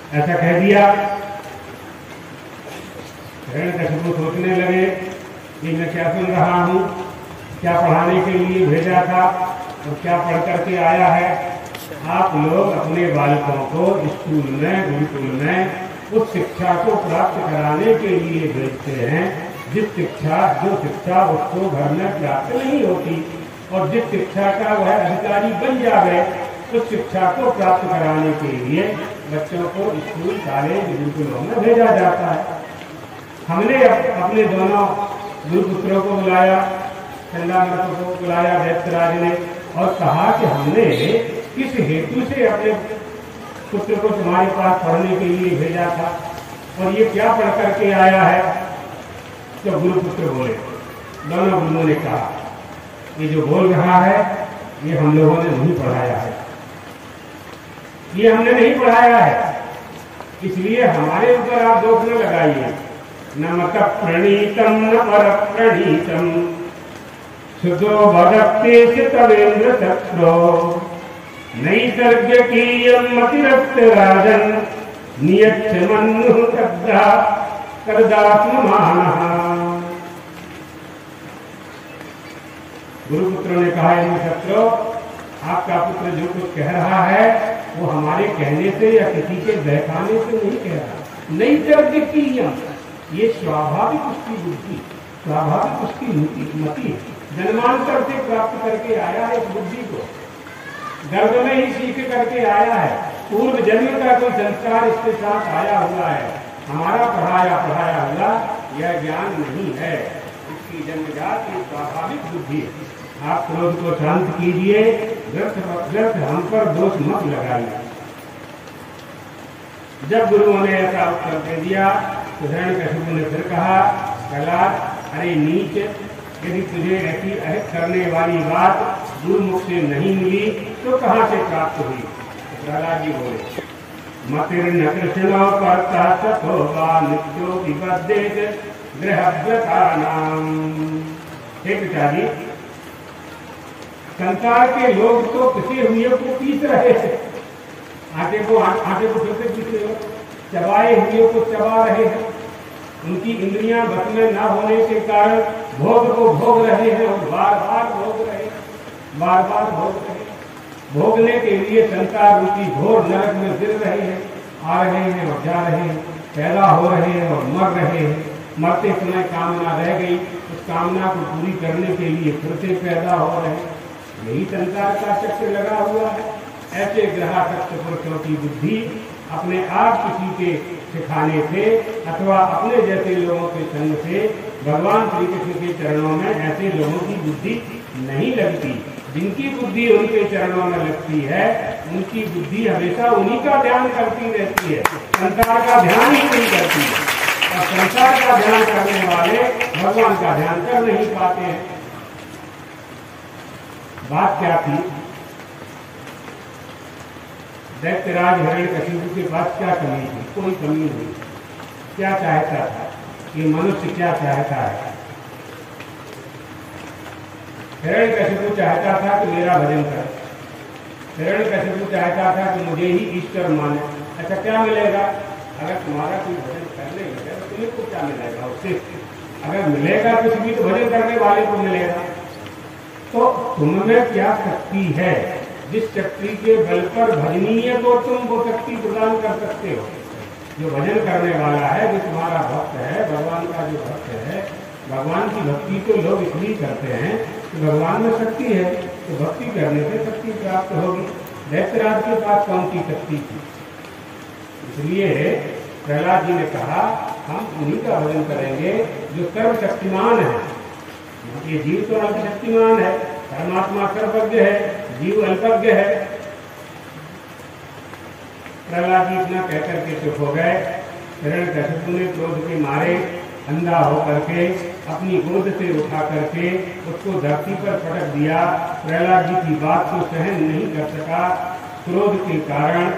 ऐसा कह दिया। हिरण्यकशिपु सोचने लगे कि मैं क्या सुन रहा हूँ, क्या पढ़ाने के लिए भेजा था और क्या पढ़ करके आया है। आप लोग अपने बालकों को स्कूल में, गुरुकुल में उस शिक्षा को प्राप्त कराने के लिए भेजते हैं जो शिक्षा उसको घर में प्राप्त नहीं होती, और जिस शिक्षा का वह अधिकारी बन जाए उस शिक्षा को प्राप्त कराने के लिए बच्चों को स्कूल, कॉलेज, गुरुकुलों में भेजा जाता है। हमने अपने दोनों गुरुपुत्रों को बुलाया, चंद्रामृत को बुलाया दैत्यराज ने, और कहा कि हमने किस हेतु से अपने पुत्र को तुम्हारे पास पढ़ने के लिए भेजा था और ये क्या पढ़ करके आया है। तो गुरुपुत्र बोले, दोनों गुरुओं ने कहा ये जो बोल रहा है ये हम लोगों ने नहीं पढ़ाया है, ये हमने नहीं पढ़ाया है, इसलिए हमारे ऊपर आप दोष न लगाइए। न मत प्रणीतम न पर प्रणीतम सुधो भगते तवेन्द्र चक्रो नैसर्गिकीयं मतिरस्त राजन नियच्छ मन्नुः कर्दात्ममानः। गुरुपुत्रों ने कहा, इंद्रशत्रो, आपका पुत्र जो कुछ कह रहा है वो हमारे कहने से या किसी के बहकाने से नहीं कह रहा। नैसर्गिकीयं, ये स्वाभाविक उसकी बुद्धि, स्वाभाविक उसकी मति जन्मांतर से प्राप्त करके आया है। इस बुद्धि को गर्भ में ही सीख करके आया है, पूर्व जन्म का कोई संस्कार इसके साथ आया हुआ है। हमारा पढ़ाया हुआ यह ज्ञान नहीं है, इसकी जन्मजात स्वाभाविक बुद्धि। आप क्रोध को शांत कीजिए, व्यर्थ हम पर दोष मत लगाइए। जब गुरुओं ने ऐसा उत्तर दे दिया तो हिरण्यकशिपु ने फिर कहा, प्रहलाद, अरे नीच, यदि तुझे ऐसी अहित करने वाली बात गुरुमुख से नहीं मिली तो कहाँ से प्राप्त हुई। प्रहलाद जी बोले, मतिर्न कृष्णो कर्ता तथोवा नित्यो विबद्धेत गृहव्रतानाम। हे पिताजी, संसार के लोग तो पिसे हुए को पीस रहे थे, आटे को फिर से पीस रहे, चबाए हुए को चबा रहे हैं। उनकी इंद्रियां बस में न होने के कारण भोग को भोग रहे हैं और बार बार भोग रहे हैं, बार बार भोग रहे हैं। भोगने के लिए संसार रूपी घोर नरक में गिर रहे हैं, आ रहे हैं और जा रहे हैं, पैदा हो रहे हैं और मर रहे हैं। मरते समय कामना रह गई, उस कामना को पूरी करने के लिए फिर से पैदा हो रहे हैं। यही संसार का चक्र लगा हुआ है। ऐसे ग्रहासक्त पुरुषों की बुद्धि अपने आप किसी के सिखाने से अथवा अपने जैसे लोगों के संग से भगवान श्री कृष्ण के चरणों में ऐसे लोगों की बुद्धि नहीं लगती। जिनकी बुद्धि उनके चरणों में लगती है उनकी बुद्धि हमेशा उन्हीं का ध्यान करती रहती है, संसार का ध्यान ही नहीं करती है। और संसार का ध्यान करने वाले भगवान का ध्यान कर नहीं पाते हैं। बात क्या थी? दैत्यराज हिरण्यकशिपु के पास क्या कमी थी? कोई कमी नहीं। क्या चाहता था? ये मनुष्य क्या चाहता है? हिरण्यकशिपु चाहता था कि मेरा भजन कर। हिरण्यकशिपु चाहता था कि मुझे ही ईश्वर माने। अच्छा, क्या मिलेगा? अगर तुम्हारा कोई भजन करने लगे तो तुम्हें को क्या मिलेगा उससे? अगर मिलेगा कुछ भी तो भजन करने वाले को मिलेगा। तो तुममें क्या शक्ति है जिस शक्ति के बल पर भजनीय को तुम वो शक्ति प्रदान कर सकते हो? जो भजन करने वाला है, जो तुम्हारा भक्त है, भगवान का जो भक्त है, भगवान की भक्ति तो लोग इसलिए करते हैं कि भगवान में शक्ति है, तो भक्ति करने से शक्ति प्राप्त होगी। दैत्यराज के पास कौन सी शक्ति थी? इसलिए प्रहलाद जी ने कहा, हम उन्हीं का भजन करेंगे जो सर्वशक्तिमान है। ये जीव तो अल्पशक्तिमान है, परमात्मा सर्वज्ञ है, जीव अल्पज्ञ है। प्रहलाद जी इतना कहकर के चुप हो गए। हिरण्यकशिपु ने क्रोध के मारे अंधा होकर के अपनी गोद से उठा करके उसको धरती पर पटक दिया। प्रहलाद जी की बात को सहन नहीं कर सका। क्रोध के कारण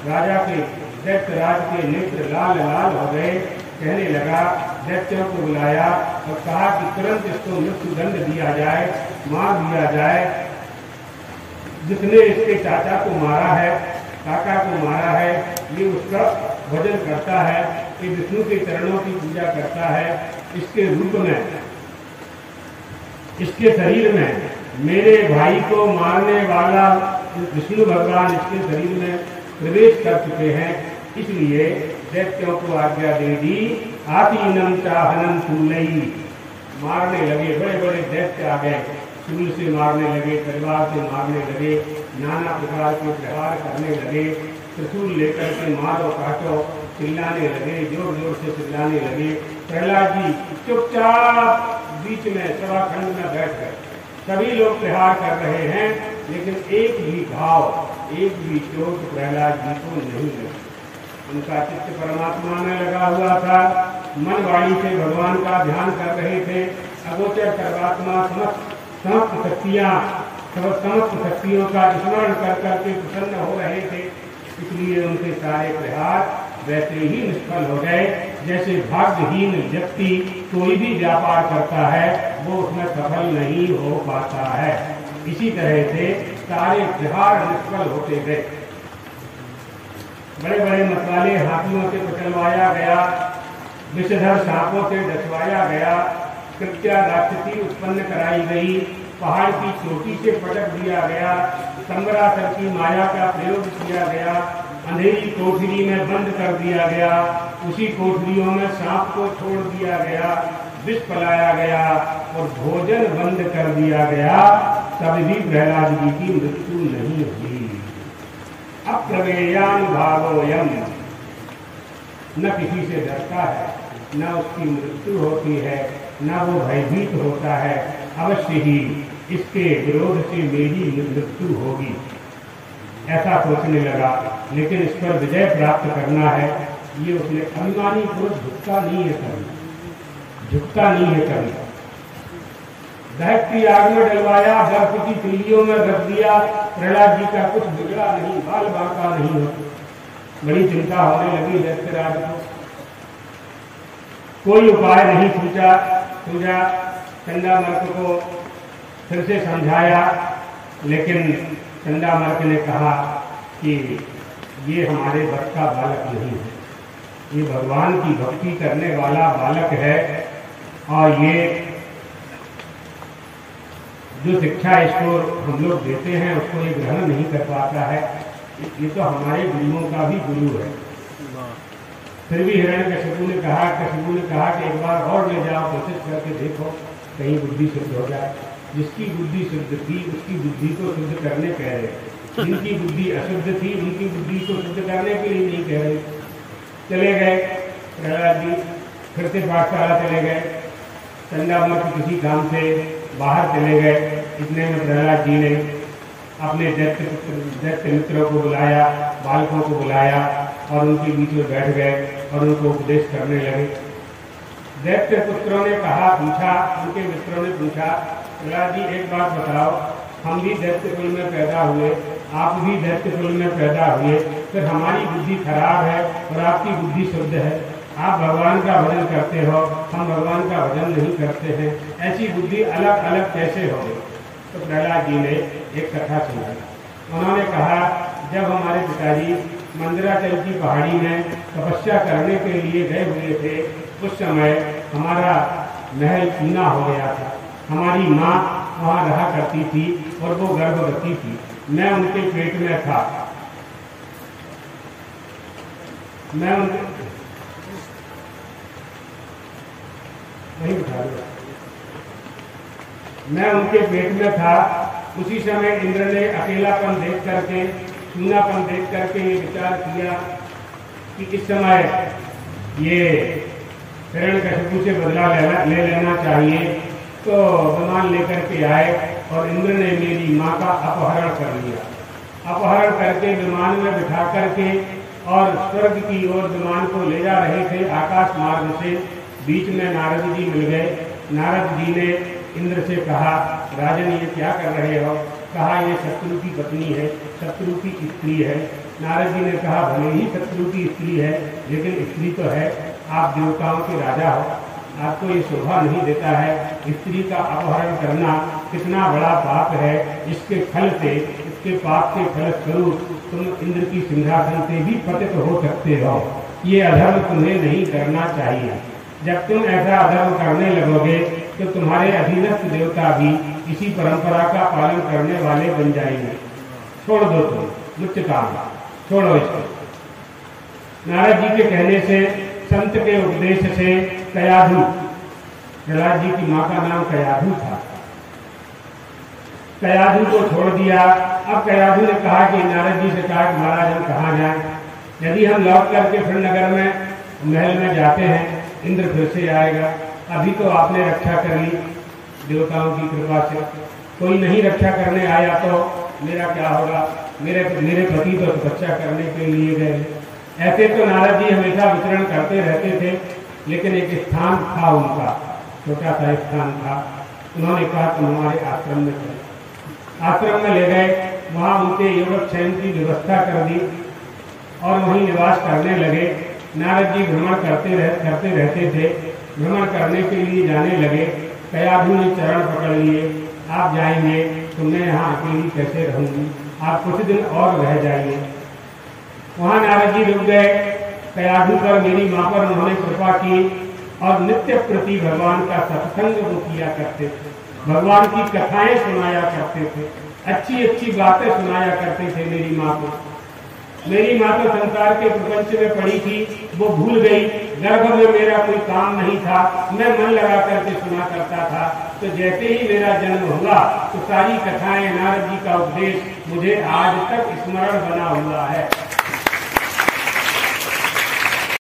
राजा के दैत्यराज के नेत्र लाल लाल हो गए। कहने लगा, दैत्यों को बुलाया और कहा कि तुरंत इसको मृत्युदंड दिया जाए, मार दिया जाए। जिसने इसके चाचा को मारा है, काका को मारा है, ये उसका भजन करता है, कि विष्णु के चरणों की पूजा करता है, इसके रूप में, इसके शरीर में मेरे भाई को मारने वाला विष्णु भगवान इसके शरीर में प्रवेश कर चुके हैं। इसलिए दैत्यों को आज्ञा दे दी, आतीनम चाहनम शूलई, मारने लगे। बड़े बड़े दैत्य आ गए, शूल से मारने लगे, तलवार से मारने लगे, नाना प्रकार के प्रहार करने लगे, त्रिशूल लेकर के मारो काटो चिल्लाने लगे, जोर जोर से चिल्लाने लगे। प्रहलाद जी चुपचाप बीच में सभाखंड में बैठ गए। सभी लोग प्रहार कर रहे हैं, लेकिन एक भी घाव, एक भी चोट प्रहलाद जी को नहीं लगी। उनका चित्त परमात्मा में लगा हुआ था, मन वाणी से भगवान का ध्यान कर रहे थे। अगोचर सर्वात्मा समस्त शक्तियों का स्मरण कर करके प्रसन्न हो रहे थे। इसलिए उनके सारे प्रयास वैसे ही निष्फल हो गए, जैसे भाग्यहीन व्यक्ति कोई भी व्यापार करता है वो उसमें सफल नहीं हो पाता है। इसी तरह से सारे प्रहार निष्फल होते गए। बड़े बड़े मतवाले हाथियों से कुचलवाया गया, विषधर सांपों से डसवाया गया, कृत्या राक्षसी उत्पन्न कराई गई, पहाड़ की चोटी से पटक दिया गया, संबरासर की माया का प्रयोग किया गया, अंधेरी कोठरी में बंद कर दिया गया, उसी कोठरियों में सांप को छोड़ दिया गया, विष पिलाया गया और भोजन बंद कर दिया गया, तब भी प्रहलाद जी की मृत्यु नहीं हुई। अप्रमेयानुभावोऽयम्, न किसी से डरता है, न उसकी मृत्यु होती है, न वो भयभीत होता है। अवश्य ही इसके विरोध से मेरी मृत्यु होगी, ऐसा सोचने लगा। लेकिन इस पर विजय प्राप्त करना है, ये उसने अभिमानी पुरुष झुकता नहीं है कभी, झुकता नहीं है कभी। दहकती आग में डलवाया, बर्फ की तिल्लियों में रख दिया, प्रहलाद जी का कुछ बिगड़ा नहीं, बाल बांका नहीं होता। बड़ी चिंता होने लगी दैत्यराज को। कोई उपाय नहीं सूझा। चंडामर्क को फिर से समझाया, लेकिन चंडामर्क ने कहा कि ये हमारे बस का बालक नहीं है, ये भगवान की भक्ति करने वाला बालक है, और ये जो शिक्षा इसको हम लोग देते हैं उसको ये ग्रहण नहीं कर पाता है। ये तो हमारे गुरुओं का भी गुरु है। फिर भी हिरण्यकशिपु ने कहा कि एक बार और ले जाओ, कोशिश करके देखो कहीं बुद्धि शुद्ध हो जाए। जिसकी बुद्धि शुद्ध थी उसकी बुद्धि को शुद्ध करने कह रहे, जिनकी बुद्धि अशुद्ध थी उनकी बुद्धि को शुद्ध करने के लिए नहीं कह रहे। चले गए प्रहलाद जी, फिर से पाठशाला चले गए। चंडामर्क किसी काम से बाहर चले गए। इतने में प्रहलाद जी ने अपने दैत्य मित्रों को बुलाया, बालकों को बुलाया और उनके बीच में बैठ गए और उनको उपदेश करने लगे। दैत्य पुत्रों ने उनके मित्रों ने पूछा, प्रहलाद जी एक बात बताओ, हम भी दैत्य कुल में पैदा हुए, आप भी दैत्य कुल में पैदा हुए, फिर हमारी बुद्धि खराब है और आपकी बुद्धि शुद्ध है। आप भगवान का भजन करते हो, हम भगवान का भजन नहीं करते हैं, ऐसी बुद्धि अलग अलग कैसे हो गई? तो प्रहलाद जी ने एक कथा सुनाई। उन्होंने कहा, जब हमारे पिताजी मंदराचल की पहाड़ी में तपस्या करने के लिए गए हुए थे, उस समय हमारा महल सूना हो गया था। हमारी माँ वहाँ रहा करती थी और वो गर्भवती थी। मैं उनके पेट में था। मैं उनके पेट में था। उसी समय इंद्र ने अकेलापन देख करके, सूनापन देख करके ये विचार किया कि इस समय ये हिरण्यकशिपु से बदला ले लेना चाहिए। तो विमान लेकर के आए और इंद्र ने मेरी माँ का अपहरण कर लिया। अपहरण करके विमान में बिठा करके और स्वर्ग की ओर विमान को ले जा रहे थे आकाश मार्ग से। बीच में नारद जी मिल गए। नारद जी ने इंद्र से कहा, राजन ये क्या कर रहे हो? कहा, ये शत्रु की पत्नी है, शत्रु की स्त्री है। नारद जी ने कहा, भले ही शत्रु की स्त्री है, लेकिन स्त्री तो है, आप देवताओं के राजा हो, आपको ये शोभा नहीं देता है। स्त्री का अपहरण करना कितना बड़ा पाप है। इसके फल से, इसके पाप के फलस्वरूप तुम इंद्र की सिंहासन से भी पतित हो सकते हो। ये अधर्म तुम्हें नहीं करना चाहिए। जब तुम ऐसा अधर्म करने लगोगे तो तुम्हारे अधीनस्थ देवता भी इसी परंपरा का पालन करने वाले बन जाएंगे। छोड़ दो तुम मुच्च काम, छोड़ो इसको। नारद जी के कहने से, संत के उपदेश से कयाधु, प्रहलाद जी की माँ का नाम कयाधु था, कयाधु को छोड़ दिया। अब कयाधु ने कहा कि नारद जी से कहा कि महाराज हम कहाँ जाएं? यदि हम लौट करके फिर नगर में महल में जाते हैं, इंद्र फिर से आएगा। अभी तो आपने रक्षा कर ली देवताओं की कृपा से, कोई नहीं रक्षा करने आया तो मेरा क्या होगा? मेरे पति तो तपस्या करने के लिए गए। ऐसे तो नारद जी हमेशा विचरण करते रहते थे, लेकिन एक स्थान था उनका, छोटा सा स्थान था। उन्होंने कहा तुम हमारे आश्रम में चलो। आश्रम में ले गए, वहाँ उनके योगक्षेम की व्यवस्था कर दी और वहीं निवास करने लगे। नारद जी भ्रमण करते रहते थे। भ्रमण करने के लिए जाने लगे। कयाधु ने चरण पकड़ लिए, आप जाएंगे तो मैं यहाँ अकेली कैसे रहूँगी, आप कुछ दिन और रह जाइए। वहाँ नारद जी रुक गए। कयाधु पर, मेरी माँ पर उन्होंने कृपा की और नित्य प्रति भगवान का सत्संग वो किया करते थे, भगवान की कथाएं सुनाया करते थे, अच्छी अच्छी बातें सुनाया करते थे मेरी माँ को। मेरी माँ तो संसार के प्रपंच में पड़ी थी, वो भूल गई। गर्भ में मेरा कोई काम नहीं था, मैं मन लगा करके सुना करता था। तो जैसे ही मेरा जन्म हुआ तो सारी कथाएं, नारद जी का उपदेश मुझे आज तक स्मरण बना हुआ है।